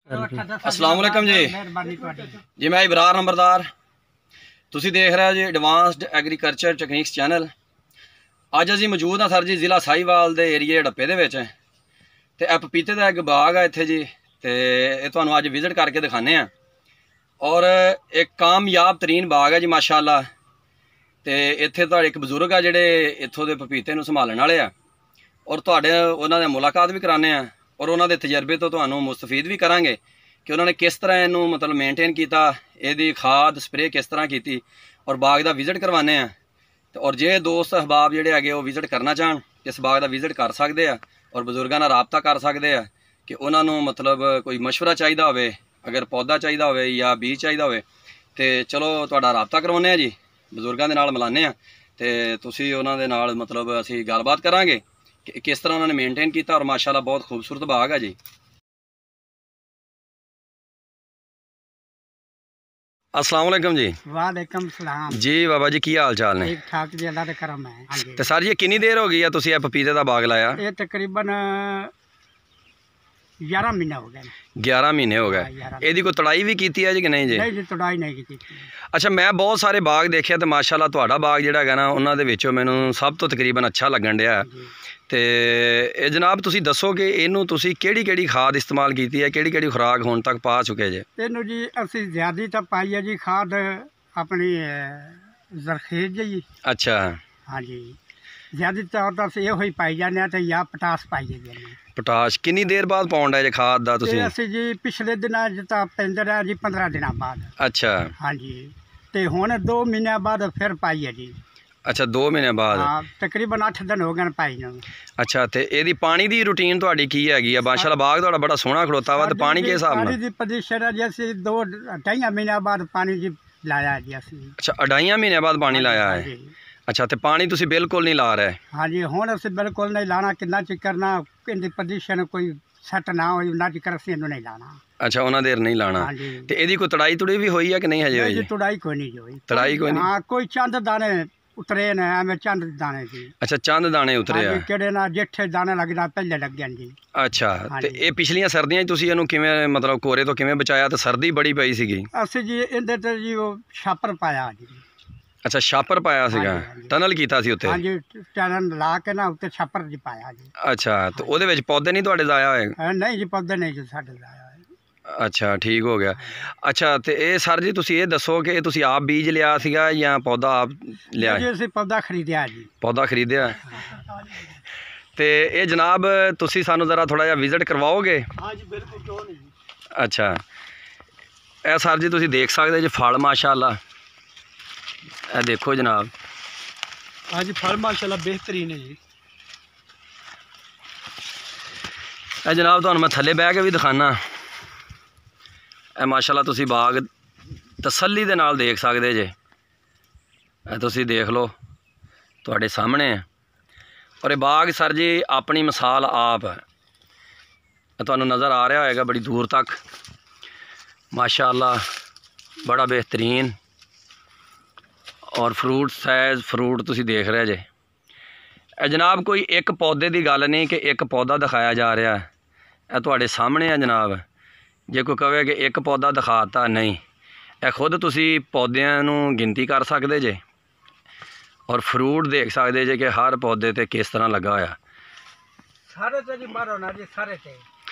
अस्सलाम वालेकुम जी। जी मैं इब्रार नंबरदार, तुसी देख रहे हो जी एडवांस्ड एग्रीकल्चर टैक्नीक्स चैनल। अज असीं मौजूद हाँ सर जी जिला साहिवाल के एरिए हड़प्पे दे विच ते ए पपीते का एक बाग है इत्थे जी, ते तुहानूं अज विजिट करके दिखाने हैं। और एक कामयाब तरीन बाग है जी माशाअल्लाह। ते इत्थे तुहाडे एक बजुर्ग आ जिहड़े इत्थों दे पपीते नूं संभालण वाले आ, और तुहाडे उन्हां दे मुलाकात भी कराने आ और उन्होंने तजर्बे तो तुहानूं मुस्तफीद भी करांगे कि उन्होंने किस तरह इनू मतलब मेनटेन किया, यदी खाद स्प्रे किस तरह की, और बाग का विजिट करवाने हैं। और जे दोस्त अहबाब जिहड़े हैगे वो विजिट करना चाहन इस बाग का विजिट कर सकते हैं और बजुर्गों नाल राबता कर सकते हैं कि उन्होंने मतलब कोई मशवरा चाहिए होवे, अगर पौधा चाहिए होवे या बीज चाहिए होवे तो चलो तुहाडा राबता करवाने जी, बजुर्गों के नाल मिलाने तो तुसीं उन्हां दे नाल मतलब असीं गलबात करांगे कि किस तरह उन्होंने मेनटेन किया। और माशाल्लाह बहुत खूबसूरत बाग है जी। अस्सलाम वालेकुम जी। वालेकुम सलाम जी बाबा जी, की हाल चाल ने? ठीक ठाक जी, अल्लाह दे करम है। हाँ जी। तो सर जी कितनी देर हो गई है तुसीं ये पपीते का बाग लाया? ये तकरीबन 11 महीने हो गए। 11 महीने हो गए। ਇਹਦੀ ਕੋਈ ਤੜਾਈ ਵੀ ਕੀਤੀ ਹੈ ਜੀ ਕਿ ਨਹੀਂ ਜੀ? नहीं जी, तड़ाई नहीं की। अच्छा, मैं बहुत सारे बाग देखे तो माशाल्लाह ਤੁਹਾਡਾ ਬਾਗ ਜਿਹੜਾ ਹੈਗਾ ਨਾ ਉਹਨਾਂ ਦੇ ਵਿੱਚੋਂ ਮੈਨੂੰ ਸਭ ਤੋਂ ਤਕਰੀਬਨ ਅੱਛਾ ਲੱਗਣ ਡਿਆ। ਤੇ ਇਹ ਜਨਾਬ ਤੁਸੀਂ ਦੱਸੋ ਕਿ ਇਹਨੂੰ ਤੁਸੀਂ ਕਿਹੜੀ ਖਾਦ ਇਸਤੇਮਾਲ ਕੀਤੀ ਹੈ, ਕਿਹੜੀ ਖੁਰਾਕ ਹੁਣ ਤੱਕ ਪਾ ਚੁੱਕੇ ਜੇ? ਇਹਨੂੰ ਜੀ ਅਸੀਂ ਜ਼ਿਆਦੀ ਤਾਂ ਪਾਈ ਹੈ ਜੀ ਖਾਦ ਆਪਣੀ ਜ਼ਰਖੀਜ਼ ਜੀ। ਅੱਛਾ। हाँ जी, ਜ਼ਿਆਦੀ ਤੌਰ ਤੇ ਅਸੀਂ ਇਹੋ ਹੀ ਪਾਈ ਜਾਂਦੇ ਹਾਂ ਤੇ ਜਾਂ ਪਟਾਸ ਪਾਈਏ ਜੀ। ਪੋਟਾਸ਼ ਕਿੰਨੀ ਦੇਰ ਬਾਅਦ ਪਾਉਂਦਾ ਜੇ ਖਾਦ ਦਾ ਤੁਸੀਂ? ਅਸੀਂ ਜੀ ਪਿਛਲੇ ਦਿਨਾਂ 'ਚ ਤਾਂ ਪੈਂਦਾ ਰਿਹਾ ਜੀ 15 ਦਿਨਾਂ ਬਾਅਦ। ਅੱਛਾ। ਹਾਂਜੀ, ਤੇ ਹੁਣ 2 ਮਹੀਨਿਆਂ ਬਾਅਦ ਫਿਰ ਪਾਈ ਹੈ ਜੀ। अच्छा, 2 महीने बाद? हाँ, तकरीबन 8 दिन हो गए पाई नूं। अच्छा, तो यदि पानी की रूटीन तुहाडी की हैगी है? माशाल्लाह बाग तुहाडा बड़ा सोहना खड़ोता वा, तो पानी के हिसाब नाल? पानी दी पोजीशन है जी, असीं 2-2.5 महीने बाद पानी जी लाया जी असीं। अच्छा, 2.5 महीने बाद पानी लाया है? अच्छा, तो पानी तुसीं बिल्कुल नहीं ला रहे? हाँ जी, हुण असीं बिल्कुल नहीं लाना। कितना चिकर ना इहदी पोजीशन कोई सैट ना होई उन्ना चिकर असीं इहनूं नहीं लाना। अच्छा, उन्ना देर नहीं लाना। हाँ जी। ते इहदी कोई तड़ाई भी होई है कि नहीं हजे? जी तड़ाई कोई नहीं होई। तड़ाई कोई नहीं? हाँ, कोई चंद दाने उतरे ने, एवें चंद दाने जी। अच्छा, चंद दाने उतरे आ? किहड़े ना जेठे दाने लगदा पहले लग गए जी। अच्छा, ते ये पिछलियां सर्दियां तुसीं इहनूं किवें मतलब कोरे तो किवें बचाया? तो सर्दी बड़ी पई सीगी। असीं जी इहदे ते जी वो छापर पाया जी। अच्छा, छापर पाया सीगा? टनल कीता सी उत्ते? हाँ जी, टनल ला के ना उत्ते छापर जी पाया जी। अच्छा, तो ਉਹਦੇ ਵਿੱਚ पौधे नहीं तुहाडे जाया होए? नहीं जी, पौधे नहीं जी साडे जाया। अच्छा, ठीक हो गया। अच्छा, तो ये सर जी तुसीं ये दसो कि तुसीं आप बीज लिया सीगा या पौधा आप लिया? जी असीं पौधा खरीदिया जी। पौधा खरीदिया। तो ये जनाब तुसीं सानू ज़रा थोड़ा जिहा विजिट करवाओगे? हाँ जी बिल्कुल, क्यों नहीं। अच्छा, ए सर जी तुसीं देख सकते जी फल माशाअल्लाह, ए देखो जनाब। हाँ जी, फल माशाअल्लाह बेहतरीन है जी। ए जनाब तुहानू मैं थल्ले बह के भी दिखाना। ਇਹ ਮਾਸ਼ਾਅੱਲਾ ਤੁਸੀਂ ਬਾਗ ਤਸੱਲੀ ਦੇ ਨਾਲ ਦੇਖ ਸਕਦੇ ਜੇ। ਇਹ ਤੁਸੀਂ ਦੇਖ ਲਓ ਤੁਹਾਡੇ ਸਾਹਮਣੇ ਹੈ। ਔਰ ਇਹ ਬਾਗ ਸਰ ਜੀ ਆਪਣੀ ਮਿਸਾਲ ਆਪ ਹੈ। ਇਹ ਤੁਹਾਨੂੰ ਨਜ਼ਰ ਆ ਰਿਹਾ ਹੋਏਗਾ ਬੜੀ ਦੂਰ ਤੱਕ। ਮਾਸ਼ਾਅੱਲਾ ਬੜਾ ਬਿਹਤਰੀਨ ਔਰ ਫਰੂਟ ਸਾਈਜ਼ ਫਰੂਟ ਤੁਸੀਂ ਦੇਖ ਰਹੇ ਜੇ। ਇਹ ਜਨਾਬ ਕੋਈ ਇੱਕ ਪੌਦੇ ਦੀ ਗੱਲ ਨਹੀਂ ਕਿ ਇੱਕ ਪੌਦਾ ਦਿਖਾਇਆ ਜਾ ਰਿਹਾ। ਇਹ ਤੁਹਾਡੇ ਸਾਹਮਣੇ ਹੈ ਜਨਾਬ। ਜੇ ਕੋਈ ਕਹੇ ਕਿ ਇੱਕ ਪੌਦਾ ਦਿਖਾਤਾ, ਨਹੀਂ, ਇਹ ਖੁਦ ਤੁਸੀਂ ਪੌਦਿਆਂ ਨੂੰ ਗਿਣਤੀ ਕਰ ਸਕਦੇ ਜੇ ਔਰ ਫਰੂਟ ਦੇਖ ਸਕਦੇ ਜੇ ਕਿ ਹਰ ਪੌਦੇ ਤੇ ਕਿਸ ਤਰ੍ਹਾਂ ਲੱਗਾ ਹੋਇਆ। ਸਾਰੇ ਤੇ ਜੀ ਮਾਰੋ ਨਾ ਜੀ, ਸਾਰੇ ਤੇ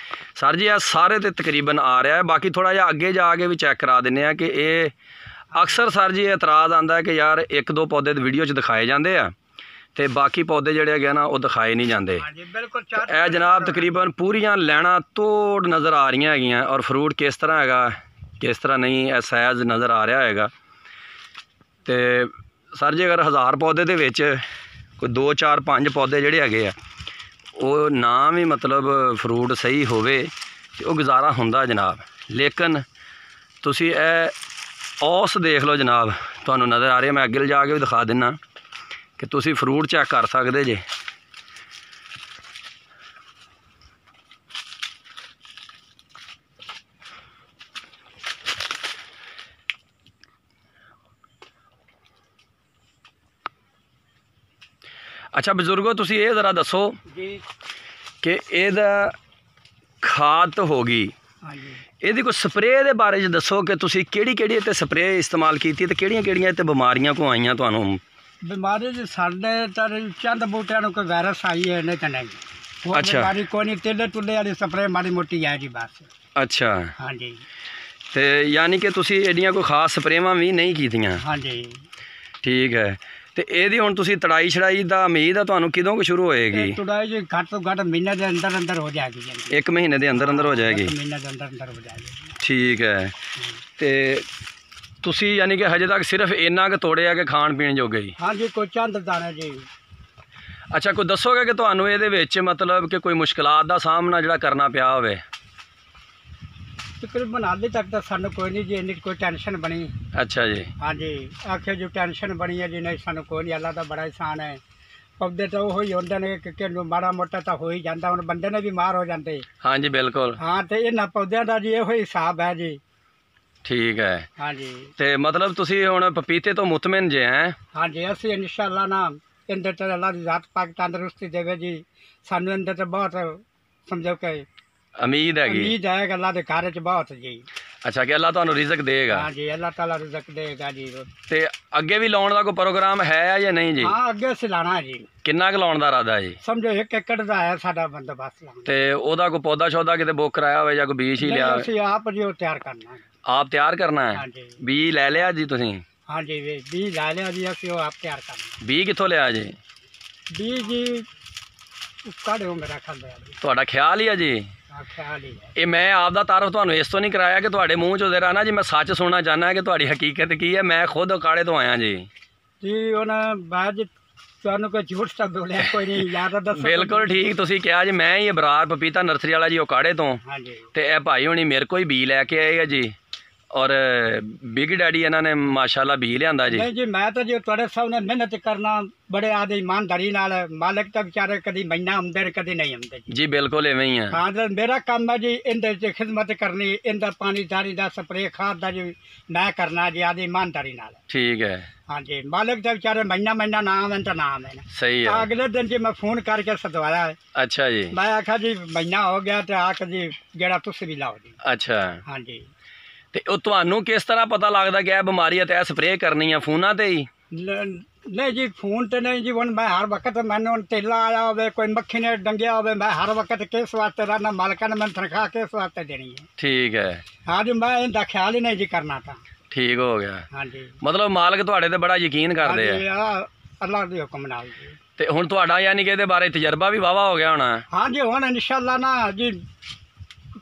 ਸਰ ਜੀ ਇਹ ਸਾਰੇ ਤੇ ਤਕਰੀਬਨ ਆ ਰਿਹਾ ਹੈ। ਬਾਕੀ ਥੋੜਾ ਜਿਹਾ ਅੱਗੇ ਜਾ ਕੇ ਵੀ ਚੈੱਕ ਕਰਾ ਦਿੰਦੇ ਆ ਕਿ ਇਹ ਅਕਸਰ ਸਰ ਜੀ ਇਤਰਾਜ਼ ਆਉਂਦਾ ਹੈ ਕਿ ਯਾਰ 1-2 ਪੌਦੇ ਵੀਡੀਓ 'ਚ ਦਿਖਾਏ ਜਾਂਦੇ ਆ ਤੇ ਬਾਕੀ ਪੌਦੇ ਜਿਹੜੇ ਹੈਗੇ ਨਾ ਉਹ ਦਿਖਾਏ ਨਹੀਂ ਜਾਂਦੇ। ਇਹ ਜਨਾਬ ਤਕਰੀਬਨ ਪੂਰੀਆਂ ਲੈਣਾ ਤੋੜ ਨਜ਼ਰ ਆ ਰਹੀਆਂ ਹੈਗੀਆਂ ਔਰ ਫਰੂਟ ਕਿਸ ਤਰ੍ਹਾਂ ਹੈਗਾ ਕਿਸ ਤਰ੍ਹਾਂ ਨਹੀਂ, ਇਹ ਸਾਈਜ਼ ਨਜ਼ਰ ਆ ਰਿਹਾ ਹੈਗਾ। ਤੇ ਸਰ ਜੀ ਅਗਰ 1000 ਪੌਦੇ ਦੇ ਵਿੱਚ ਕੋਈ 2-4-5 ਪੌਦੇ ਜਿਹੜੇ ਹੈਗੇ ਆ ਉਹ ਨਾ ਵੀ ਮਤਲਬ ਫਰੂਟ ਸਹੀ ਹੋਵੇ ਤੇ ਉਹ ਗੁਜ਼ਾਰਾ ਹੁੰਦਾ ਜਨਾਬ। ਲੇਕਿਨ ਤੁਸੀਂ ਇਹ ਔਸ ਦੇਖ ਲਓ ਜਨਾਬ, ਤੁਹਾਨੂੰ ਨਜ਼ਰ ਆ ਰਿਹਾ। ਮੈਂ ਅੱਗੇ ਜਾ ਕੇ ਵੀ ਦਿਖਾ ਦਿੰਦਾ कि तुसी फ्रूट चेक कर सकते जे। अच्छा बजुर्गो तुसी ये ज़रा दसो कि एदा खाद तो होगी ਹਾਂਜੀ ਇਹਦੀ ਕੋਈ ਸਪਰੇਅ ਦੇ ਬਾਰੇ 'ਚ ਦੱਸੋ ਕਿ ਤੁਸੀਂ ਕਿਹੜੀ ਤੇ ਸਪਰੇਅ ਇਸਤੇਮਾਲ ਕੀਤੀ ਤੇ ਕਿਹੜੀਆਂ ਤੇ ਬਿਮਾਰੀਆਂ ਕੋ ਆਈਆਂ ਤੁਹਾਨੂੰ? ਬਿਮਾਰੀ ਜੀ ਸਾਡੇ ਤਾਂ ਚੰਦ ਬੂਟਿਆਂ ਨੂੰ ਕੋਈ ਵਾਇਰਸ ਆਈ ਹੈ, ਨਹੀਂ ਤਾਂ ਨਹੀਂ। ਹੋਰ ਅੱਛਾ। ਬਿਮਾਰੀ ਕੋਈ ਨਹੀਂ, ਤੇਲੇ ਤੁਲੇ ਵਾਲੀ ਸਪਰੇਅ ਮਾੜੀ ਮੋਟੀ ਹੈ ਜੀ ਬਸ। ਅੱਛਾ, ਹਾਂਜੀ ਤੇ ਯਾਨੀ ਕਿ ਤੁਸੀਂ ਐਡੀਆਂ ਕੋਈ ਖਾਸ ਸਪਰੇਵਾਂ ਵੀ ਨਹੀਂ ਕੀਤੀਆਂ? ਹਾਂਜੀ। ਠੀਕ ਹੈ। ਤੇ ਇਹਦੀ ਹੁਣ ਤੁਸੀਂ ਤੜਾਈ ਛੜਾਈ ਦਾ ਉਮੀਦ ਆ ਤੁਹਾਨੂੰ ਕਦੋਂ ਕੁ ਸ਼ੁਰੂ ਹੋਏਗੀ? ਤੁੜਾਈ ਜੀ ਘੱਟ ਤੋਂ ਘੱਟ ਮਹੀਨੇ ਦੇ ਅੰਦਰ ਅੰਦਰ ਹੋ ਜਾਏਗੀ ਜੀ। 1 ਮਹੀਨੇ ਦੇ ਅੰਦਰ ਹੋ ਜਾਏਗੀ? ਮਹੀਨੇ ਦੇ ਅੰਦਰ ਅੰਦਰ ਹੋ ਜਾਏਗੀ। ਠੀਕ ਹੈ। ਤੇ ਤੁਸੀਂ ਯਾਨੀ ਕਿ ਹਜੇ ਤੱਕ ਸਿਰਫ ਇੰਨਾ ਕੁ ਤੋੜਿਆ ਕਿ ਖਾਣ ਪੀਣ ਜੋਗੇ ਹੀ? ਹਾਂਜੀ, ਕੋਈ ਚੰਦ ਦਾਣੇ ਜੀ। ਅੱਛਾ, ਕੋਈ ਦੱਸੋਗੇ ਕਿ ਤੁਹਾਨੂੰ ਇਹਦੇ ਵਿੱਚ ਮਤਲਬ ਕਿ ਕੋਈ ਮੁਸ਼ਕਲਾਤ ਦਾ ਸਾਹਮਣਾ ਜਿਹੜਾ ਕਰਨਾ ਪਿਆ ਹੋਵੇ? ਤਕਰੀਬਨ ਹਾਲੇ ਤੱਕ ਤਾਂ ਸਾਨੂੰ ਕੋਈ ਨਹੀਂ ਜੀ ਇੰਨੀ ਕੋਈ ਟੈਨਸ਼ਨ ਬਣੀ। ਅੱਛਾ ਜੀ। ਹਾਂਜੀ, ਆਖਿਆ ਜੋ ਟੈਨਸ਼ਨ ਬਣੀ ਹੈ ਜੀ, ਨਹੀਂ ਸਾਨੂੰ ਕੋਈ ਨਹੀਂ, ਅੱਲਾ ਦਾ ਬੜਾ ਇਹਸਾਨ ਹੈ। ਪੌਦੇ ਤਾਂ ਉਹ ਹੀ ਹੁੰਦੇ ਨੇ ਕਿ ਮਾੜਾ ਮੋਟਾ ਤਾਂ ਹੋ ਹੀ ਜਾਂਦਾ, ਹੁਣ ਬੰਦੇ ਨੇ ਬਿਮਾਰ ਹੋ ਜਾਂਦੇ। ਹਾਂਜੀ ਬਿਲਕੁਲ। ਹਾਂ, ਤੇ ਇਹਨਾਂ ਪੌਦਿਆਂ ਦਾ ਜੀ ਇਹੋ ਹੀ ਹਿਸਾਬ ਹੈ ਜੀ। ਠੀਕ ਹੈ। ਹਾਂਜੀ। ਤੇ ਮਤਲਬ ਤੁਸੀਂ ਹੁਣ ਪਪੀਤੇ ਤੋਂ ਮੁਤਮਿਨ ਜੇ ਹੈ? ਹਾਂਜੀ, ਅਸੀਂ ਇਨਸ਼ਾਅੱਲਾ ਨਾ ਇਹਦੇ ਤੇ ਅੱਲਾ ਦੀ ਜ਼ਾਤ ਪਾਕ ਤੰਦਰੁਸਤੀ ਦੇਵੇ ਜੀ। ਸਾਨੂੰ ਇਹਦੇ ਤੇ ਬਹੁਤ ਸਮਝੋ ਕਿ ਉਮੀਦ ਹੈਗੀ? ਉਮੀਦ ਹੈ ਕਿ ਅੱਲਾ ਦੇ ਘਰ 'ਚ ਬਹੁਤ ਜੀ। ਅੱਛਾ, ਕਿ ਅੱਲਾ ਤੁਹਾਨੂੰ ਰਿਜ਼ਕ ਦੇਗਾ? ਹਾਂਜੀ, ਅੱਲਾ ਤਾਲਾ ਰਿਜ਼ਕ ਦੇਗਾ ਜੀ। ਤੇ ਅੱਗੇ ਵੀ ਲਾਉਣ ਦਾ ਕੋਈ ਪ੍ਰੋਗਰਾਮ ਹੈ ਜਾਂ ਨਹੀਂ ਜੀ? ਹਾਂ, ਅੱਗੇ ਅਸੀਂ ਲਾਣਾ ਜੀ। ਕਿੰਨਾ ਕੁ ਲਾਉਣ ਦਾ ਇਰਾਦਾ ਜੀ? ਸਮਝੋ 1 ਏਕੜ ਦਾ ਹੈ ਸਾਡਾ ਬੰਦੋਬਸਤ ਲਾਉਣ ਦਾ। ਤੇ ਉਹਦਾ ਕੋਈ ਪੌਦਾ ਸ਼ੌਦਾ ਕਿਤੇ ਬੁੱਕ ਕਰਾਇਆ ਹੋਵੇ ਜਾਂ ਕੋਈ ਬੀਜ ਹੀ ਨਹੀਂ, ਲਿਆ? ਅਸੀਂ ਆਪ ਜੀ ਉਹ ਤਿਆਰ ਕਰਨਾ। ਆਪ ਤਿਆਰ ਕਰਨਾ ਹੈ? ਹਾਂਜੀ। ਬੀਜ ਲੈ ਲਿਆ ਜੀ ਤੁਸੀਂ? ਹਾਂਜੀ, ਬੀਜ ਲੈ ਲਿਆ ਜੀ, ਅਸੀਂ ਉਹ ਆਪ ਤਿਆਰ ਕਰਨਾ। ਬੀਜ ਕਿੱਥੋਂ ਲਿਆ ਜੀ? ਬੀਜ ਜੀ ਕਾੜਿਓ ਮੇਰਾ ਖਿਆਲ ਹੈ ਜੀ। ਤੁਹਾਡਾ ਖਿਆਲ ਹੀ ਆ ਜੀ? ਖਿਆਲ ਹੀ ਹੈ। ਇਹ ਮੈਂ ਆਪ ਦਾ ਤਾਰਫ ਤੁਹਾਨੂੰ ਇਸ ਤੋਂ ਨਹੀਂ ਕਰਾਇਆ ਕਿ ਤੁਹਾਡੇ ਮੂੰਹ ਚੋਂ ਜ਼ਰਾ ਨਾ ਜੀ ਮੈਂ ਸੱਚ ਸੁਣਨਾ ਚਾਹੁੰਦਾ ਕਿ ਤੁਹਾਡੀ ਹਕੀਕਤ ਕੀ ਹੈ। ਮੈਂ ਖੁਦ ਅਕਾੜੇ ਤੋਂ ਆਇਆ ਜੀ। ਜੀ ਉਹਨਾਂ ਬਾਅਦ ਤੁਹਾਨੂੰ ਕੋਈ ਝੂਠ ਤਾਂ ਬੋਲਿਆ ਕੋਈ ਨਹੀਂ, ਯਾਦ ਦੱਸੋ। ਬਿਲਕੁਲ ਠੀਕ ਤੁਸੀਂ ਕਿਹਾ ਜੀ। ਮੈਂ ਹੀ ਇਬਰਾਰ ਪਪੀਤਾ ਨਰਸਰੀ ਵਾਲਾ ਜੀ ਅਕਾੜੇ ਤੋਂ। ਹਾਂਜੀ। ਤੇ ਇਹ ਭਾਈ ਹੁਣੀ ਮੇਰੇ ਕੋਲ ਹੀ ਬੀ ਲੈ ਕੇ ਆਏ ਆ ਜੀ, ਔਰ ਬਿਗ ਡੈਡੀ ਇਹਨਾਂ ਨੇ ਮਾਸ਼ਾਅੱਲਾ ਬੀ ਲਿਆਂਦਾ ਜੀ। ਨਹੀਂ ਜੀ, ਮੈਂ ਤਾਂ ਜੀ ਤੁਹਾਡੇ ਸਾਹਮਣੇ ਮਿਹਨਤ ਕਰਨਾ ਬੜੇ ਆਦੇ ਇਮਾਨਦਾਰੀ ਨਾਲ। ਮਾਲਕ ਤਾਂ ਵਿਚਾਰੇ ਕਦੀ ਮਹੀਨਾ ਆਉਂਦੇ ਨੇ ਕਦੀ ਨਹੀਂ ਆਉਂਦੇ ਜੀ। ਜੀ ਬਿਲਕੁਲ ਇਵੇਂ ਹੀ ਆ। ਹਾਂ, ਤੇ ਮੇਰਾ ਕੰਮ ਹੈ ਜੀ ਇਹਦੇ 'ਚ ਖਿਦਮਤ ਕਰਨੀ, ਇਹਦਾ ਪਾਣੀ ਦਾਰੀ ਦਾ ਸਪਰੇ ਖਾਦ ਦਾ ਜੀ ਮੈਂ ਕਰਨਾ ਜੀ ਆਦੀ ਇਮਾਨਦਾਰੀ ਨਾਲ। ਠੀਕ ਹੈ। ਹਾਂਜੀ, ਮਾਲਕ ਤਾਂ ਵਿਚਾਰੇ ਮਹੀਨਾ ਨਾ ਆਵਣ ਤਾਂ ਨਾ ਆਵਣ। ਸਹੀ ਹੈ। ਅਗਲੇ ਦਿਨ ਜੀ ਮੈਂ ਫੋਨ ਕਰਕੇ ਸਦਵਾਇਆ। ਅੱਛਾ ਜੀ। ਮੈਂ ਆਖਿਆ ਜੀ ਮਹੀਨਾ ਹੋ ਗਿਆ ਤੇ ਆਖ ਜੀ ਜਿਹੜਾ ਤੁਸੀਂ ਵੀ ਲਾਓ ਜੀ। ਅੱਛਾ। ਹਾਂਜੀ। ਤੇ ਉਹ ਤੁਹਾਨੂੰ ਕਿਸ ਤਰ੍ਹਾਂ ਪਤਾ ਲੱਗਦਾ ਕਿ ਇਹ ਬਿਮਾਰੀ ਹੈ ਤੇ ਇਹ ਸਪਰੇਅ ਕਰਨੀ ਆ? ਫੋਨਾਂ ਤੇ ਹੀ? ਨਹੀਂ ਜੀ, ਫੋਨ ਤੇ ਨਹੀਂ ਜੀ। ਹੁਣ ਮੈਂ ਹਰ ਵਕਤ ਮੈਨੂੰ ਤੇਲਾ ਆਇਆ ਹੋਵੇ, ਕੋਈ ਮੱਖੀ ਨੇ ਡੰਗਿਆ ਹੋਵੇ, ਮੈਂ ਹਰ ਵਕਤ ਕਿਸ ਵਾਸਤੇ ਰਹਿਣਾ, ਮਾਲਕਾਂ ਨੇ ਮੈਨੂੰ ਤਨਖਾਹ ਕਿਸ ਵਾਸਤੇ ਦੇਣੀ ਹੈ। ਠੀਕ ਹੈ। ਹਾਂ ਜੀ, ਮੈਂ ਇਹਦਾ ਖਿਆਲ ਹੀ ਨਹੀਂ ਜੀ ਕਰਨਾ ਤਾਂ। ਠੀਕ ਹੋ ਗਿਆ। ਹਾਂਜੀ। ਮਤਲਬ ਮਾਲਕ ਤੁਹਾਡੇ ਤੇ ਬੜਾ ਯਕੀਨ ਕਰਦੇ ਆ? ਅੱਲਾਹ ਦੇ ਹੁਕਮ ਨਾਲ ਜੀ। ਤੇ ਹੁਣ ਤੁਹਾਡਾ ਯਾਨੀ ਕਿ ਇਹਦੇ ਬਾਰੇ ਤਜਰਬਾ ਵੀ ਵਾਵਾ ਹੋ ਗਿਆ ਹੋਣਾ? ਹਾਂ ਜੀ, ਹੁਣ ਇਨਸ਼ਾਅੱਲਾ ਨਾ ਜੀ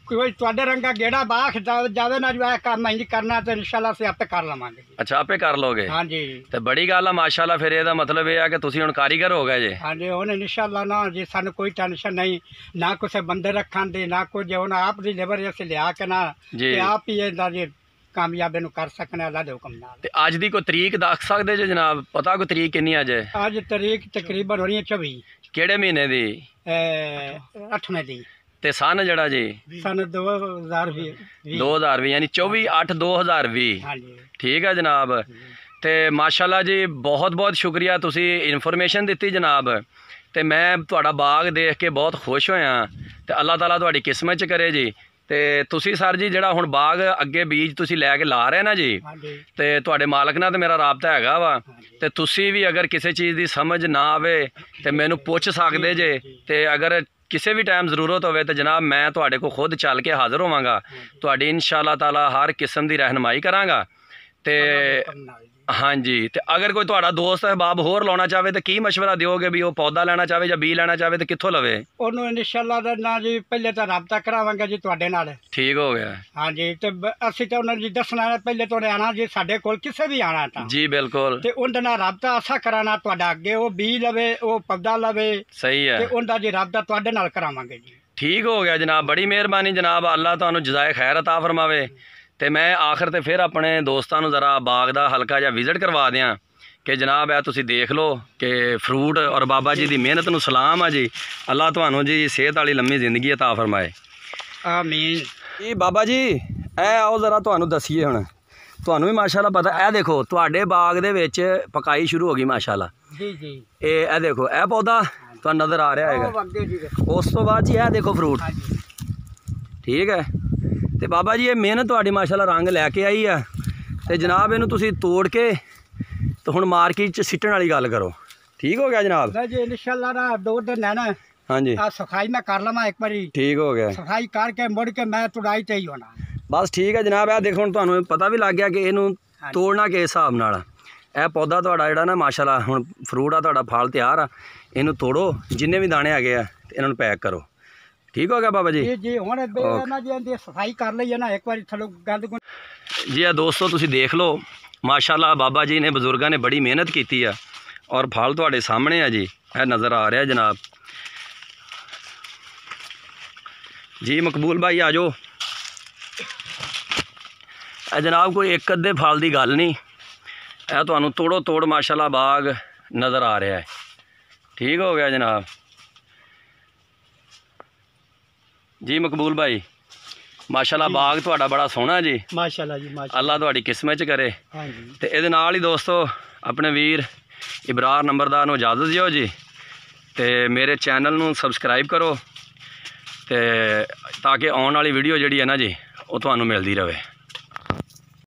ਕੋਈ ਤੁਹਾਡੇ ਰੰਗਾ ਗੇੜਾ ਬਾਖ ਜਾਵੇ ਨਾ ਜੋ ਕੰਮ ਇੰਜ ਕਰਨਾ ਤੇ ਇਨਸ਼ਾਅੱਲਾ ਅਸੀਂ ਆਪੇ ਕਰ ਲਵਾਂਗੇ। ਅੱਛਾ, ਆਪੇ ਕਰ ਲੋਗੇ? ਹਾਂਜੀ। ਤੇ ਬੜੀ ਗੱਲ ਆ ਮਾਸ਼ਾਅੱਲਾ। ਫਿਰ ਇਹਦਾ ਮਤਲਬ ਇਹ ਆ ਕਿ ਤੁਸੀਂ ਹੁਣ ਕਾਰੀਗਰ ਹੋ ਗਏ ਜੇ? ਹਾਂਜੀ, ਹੁਣ ਇਨਸ਼ਾਅੱਲਾ ਨਾ ਜੀ ਸਾਨੂੰ ਕੋਈ ਟੈਨਸ਼ਨ ਨਹੀਂ, ਨਾ ਕਿਸੇ ਬੰਦੇ ਰੱਖਣ ਦੀ ਨਾ ਕੁਝ। ਹੁਣ ਆਪ ਦੀ ਲੇਬਰ ਅਸੀਂ ਲਿਆ ਕੇ ਨਾ ਤੇ ਆਪ ਹੀ ਇਹਦਾ ਜੀ ਕਾਮਯਾਬੀ ਨੂੰ ਕਰ ਸਕਨੇ ਅੱਲਾ ਦੇ ਹੁਕਮ ਨਾਲ। ਤੇ ਅੱਜ ਦੀ ਕੋਈ ਤਰੀਕ ਦੱਸ ਸਕਦੇ ਜੇ ਜਨਾਬ? ਪਤਾ ਕੋਈ ਤਰੀਕ ਕਿੰਨੀ ਅੱਜ? ਅੱਜ ਤਰੀਕ ਤਕਰੀਬਨ ਹੋਣੀ ਹੈ 24। ਕਿਹੜੇ ਮਹੀਨੇ ਦੀ? 8ਵੇਂ ਦੀ। ਤੇ ਸਨ ਜਿਹੜਾ ਜੀ? ਸਨ 2020। 2020 ਯਾਨੀ 24/8/2020। ਹਾਂਜੀ। ਠੀਕ ਹੈ ਜਨਾਬ। ਤੇ ਮਾਸ਼ਾਅੱਲਾ ਜੀ ਬਹੁਤ ਬਹੁਤ ਸ਼ੁਕਰੀਆ, ਤੁਸੀਂ ਇਨਫੋਰਮੇਸ਼ਨ ਦਿੱਤੀ ਜਨਾਬ। ਤੇ ਮੈਂ ਤੁਹਾਡਾ ਬਾਗ ਦੇਖ ਕੇ ਬਹੁਤ ਖੁਸ਼ ਹੋਇਆ ਤੇ ਅੱਲਾਹ ਤਾਲਾ ਤੁਹਾਡੀ ਕਿਸਮਤ 'ਚ ਕਰੇ ਜੀ। ਤੇ ਤੁਸੀਂ ਸਰ ਜੀ ਜਿਹੜਾ ਹੁਣ ਬਾਗ ਅੱਗੇ ਬੀਜ ਤੁਸੀਂ ਲੈ ਕੇ ਲਾ ਰਹੇ ਨਾ ਜੀ, ਤੇ ਤੁਹਾਡੇ ਮਾਲਕ ਨਾਲ ਤੇ ਮੇਰਾ ਰਾਬਤਾ ਹੈਗਾ ਵਾ। ਤੇ ਤੁਸੀਂ ਵੀ ਅਗਰ ਕਿਸੇ ਚੀਜ਼ ਦੀ ਸਮਝ ਨਾ ਆਵੇ ਤੇ ਮੈਨੂੰ ਪੁੱਛ ਸਕਦੇ ਜੇ। ਤੇ ਅਗਰ ਕਿਸੇ ਵੀ ਟਾਈਮ ਜ਼ਰੂਰਤ ਹੋਵੇ ਤਾਂ ਜਨਾਬ ਮੈਂ ਤੁਹਾਡੇ ਕੋਲ ਖੁਦ ਚੱਲ ਕੇ ਹਾਜ਼ਰ ਹੋਵਾਂਗਾ। ਤੁਹਾਡੀ ਇਨਸ਼ਾਅੱਲਾ ਤਾਲਾ ਹਰ ਕਿਸਮ ਦੀ ਰਹਿਨਮਾਈ ਕਰਾਂਗਾ। ਤੇ ਹਾਂਜੀ, ਤੇ ਅਗਰ ਕੋਈ ਤੁਹਾਡਾ ਦੋਸਤ ਅਹਿਬਾਬ ਹੋਰ ਲਾਉਣਾ ਚਾਹਵੇ ਤਾਂ ਕੀ ਮਸ਼ਵਰਾ ਦਿਓਗੇ ਵੀ ਉਹ ਪੌਦਾ ਲੈਣਾ ਚਾਹਵੇ ਜਾਂ ਬੀ ਲੈਣਾ ਚਾਹਵੇ ਤਾਂ ਕਿੱਥੋਂ ਲਵੇ? ਉਹਨੂੰ ਇਨਸ਼ਾਅੱਲਾ ਨਾ ਜੀ ਪਹਿਲੇ ਤਾਂ ਰਾਬਤਾ ਕਰਾਵਾਂਗੇ ਜੀ ਤੁਹਾਡੇ ਨਾਲ। ਠੀਕ ਹੋ ਗਿਆ। ਹਾਂਜੀ, ਤੇ ਅਸੀਂ ਤਾਂ ਉਹਨਾਂ ਜੀ ਦੱਸਣਾ ਪਹਿਲੇ ਤੋਂ ਆਣਾ ਜੀ ਸਾਡੇ ਕੋਲ ਕਿਸੇ ਵੀ ਆਣਾ ਤਾਂ ਜੀ ਬਿਲਕੁਲ। ਤੇ ਉਹਦੇ ਨਾਲ ਰਾਬਤਾ ਅਸਾ ਕਰਾਣਾ ਤੁਹਾਡਾ, ਅੱਗੇ ਉਹ ਬੀ ਲਵੇ ਉਹ ਪੌਦਾ ਲਵੇ। ਸਹੀ ਹੈ। ਤੇ ਉਹਦਾ ਜੀ ਰਾਬਤਾ ਤੁਹਾਡੇ ਨਾਲ ਕਰਾਵਾਂਗੇ ਜੀ। ਠੀਕ ਹੋ ਗਿਆ ਜਨਾਬ, ਬੜੀ ਮਿਹਰਬਾਨੀ ਜਨਾਬ। ਅੱਲਾ ਤੁਹਾਨੂੰ ਜਜ਼ਾਏ ਖੈਰ ਅਤਾ ਫਰਮਾਵੇ। ਤੇ ਮੈਂ ਆਖਰ ਤੇ ਫਿਰ ਆਪਣੇ ਦੋਸਤਾਂ ਨੂੰ ਜ਼ਰਾ ਬਾਗ ਦਾ ਹਲਕਾ ਜਿਹਾ ਵਿਜ਼ਿਟ ਕਰਵਾ ਦਿਆਂ ਕਿ ਜਨਾਬ ਇਹ ਤੁਸੀਂ ਦੇਖ ਲਓ ਕਿ ਫਰੂਟ ਔਰ ਬਾਬਾ ਜੀ ਦੀ ਮਿਹਨਤ ਨੂੰ ਸਲਾਮ ਆ ਜੀ। ਅੱਲਾ ਤੁਹਾਨੂੰ ਜੀ ਸਿਹਤ ਵਾਲੀ ਲੰਮੀ ਜ਼ਿੰਦਗੀ ਅਤਾ ਫਰਮਾਏ। ਆਮੀਨ। ਜੀ ਬਾਬਾ ਜੀ ਇਹ ਆਓ ਜ਼ਰਾ ਤੁਹਾਨੂੰ ਦੱਸੀਏ। ਹੁਣ ਤੁਹਾਨੂੰ ਵੀ ਮਾਸ਼ਾਅੱਲਾ ਪਤਾ, ਇਹ ਦੇਖੋ ਤੁਹਾਡੇ ਬਾਗ ਦੇ ਵਿੱਚ ਪਕਾਈ ਸ਼ੁਰੂ ਹੋ ਗਈ ਮਾਸ਼ਾਅੱਲਾ। ਜੀ ਜੀ। ਇਹ ਦੇਖੋ ਇਹ ਪੌਦਾ ਤੁਹਾਨੂੰ ਨਜ਼ਰ ਆ ਰਿਹਾ ਹੈਗਾ। ਉਸ ਤੋਂ ਬਾਅਦ ਜੀ ਇਹ ਦੇਖੋ ਫਰੂਟ। ਠੀਕ ਹੈ। ਤੇ ਬਾਬਾ ਜੀ ਇਹ ਮਿਹਨਤ ਤੁਹਾਡੀ ਮਾਸ਼ਾਅੱਲਾ ਰੰਗ ਲੈ ਕੇ ਆਈ ਆ ਤੇ ਜਨਾਬ ਇਹਨੂੰ ਤੁਸੀਂ ਤੋੜ ਕੇ ਤੇ ਹੁਣ ਮਾਰਕੀਟ 'ਚ ਸਿੱਟਣ ਵਾਲੀ ਗੱਲ ਕਰੋ। ਠੀਕ ਹੋ ਗਿਆ ਜਨਾਬ? ਜੀ ਇਨਸ਼ਾਅੱਲਾ ਨਾ 2 ਦਿਨ है ना। हाँ जी। सफाई में कर लवा एक बारी। ठीक हो गया। सफाई करके मुड़ के मैं तुड़ाई ते ही होना। बस ठीक है जनाब। ਇਹ ਦੇਖੋ ਹੁਣ ਤੁਹਾਨੂੰ ਪਤਾ ਵੀ ਲੱਗ ਗਿਆ ਕਿ ਇਹਨੂੰ ਤੋੜਨਾ ਕਿਸ ਹਿਸਾਬ ਨਾਲ। ਇਹ ਪੌਦਾ ਤੁਹਾਡਾ ਜਿਹੜਾ ਨਾ ਮਾਸ਼ਾਅੱਲਾ ਹੁਣ ਫਰੂਟ ਆ ਤੁਹਾਡਾ ਫਲ ਤਿਆਰ ਆ। ਇਹਨੂੰ ਤੋੜੋ ਜਿੰਨੇ ਵੀ ਦਾਣੇ ਹੈਗੇ ਆ ਤੇ ਇਹਨਾਂ ਨੂੰ ਪੈਕ ਕਰੋ। ਠੀਕ ਹੋ ਗਿਆ ਬਾਬਾ ਜੀ? ਜੀ ਹੁਣ ਨਾ ਜੀ ਸਫਾਈ ਕਰ ਲਈ ਨਾ ਇੱਕ ਵਾਰੀ ਥੱਲੋਂ ਗੰਦ ਜੀ ਆ ਦੋਸਤੋ ਤੁਸੀਂ ਦੇਖ ਲਓ ਮਾਸ਼ਾਅੱਲਾ ਬਾਬਾ ਜੀ ਨੇ ਬਜ਼ੁਰਗਾਂ ਨੇ ਬੜੀ ਮਿਹਨਤ ਕੀਤੀ ਆ ਔਰ ਫਲ ਤੁਹਾਡੇ ਸਾਹਮਣੇ ਆ ਜੀ। ਇਹ ਨਜ਼ਰ ਆ ਰਿਹਾ ਜਨਾਬ जी। मकबूल भाई आ जाओ। जनाब कोई एक अद्धे फल की गल नहीं, यह तो तोड़ो तोड़ माशाल्लाह बाग नज़र आ रहा है। ठीक हो गया जनाब जी। मकबूल भाई माशाल्लाह बाग थोड़ा बड़ा सोहना जी। माशाल्लाह जी माशाल्लाह। अल्लाह थोड़ी किस्मत च करे। हाँ जी। तो ये नाल ही दोस्तों अपने वीर इबरार नंबरदार नूं इजाज़त दिओ जी। तो मेरे चैनल नूं सबसक्राइब करो ते ताकि आने वाली वीडियो जी है ना जी वो तुहानूं मिलती रहे।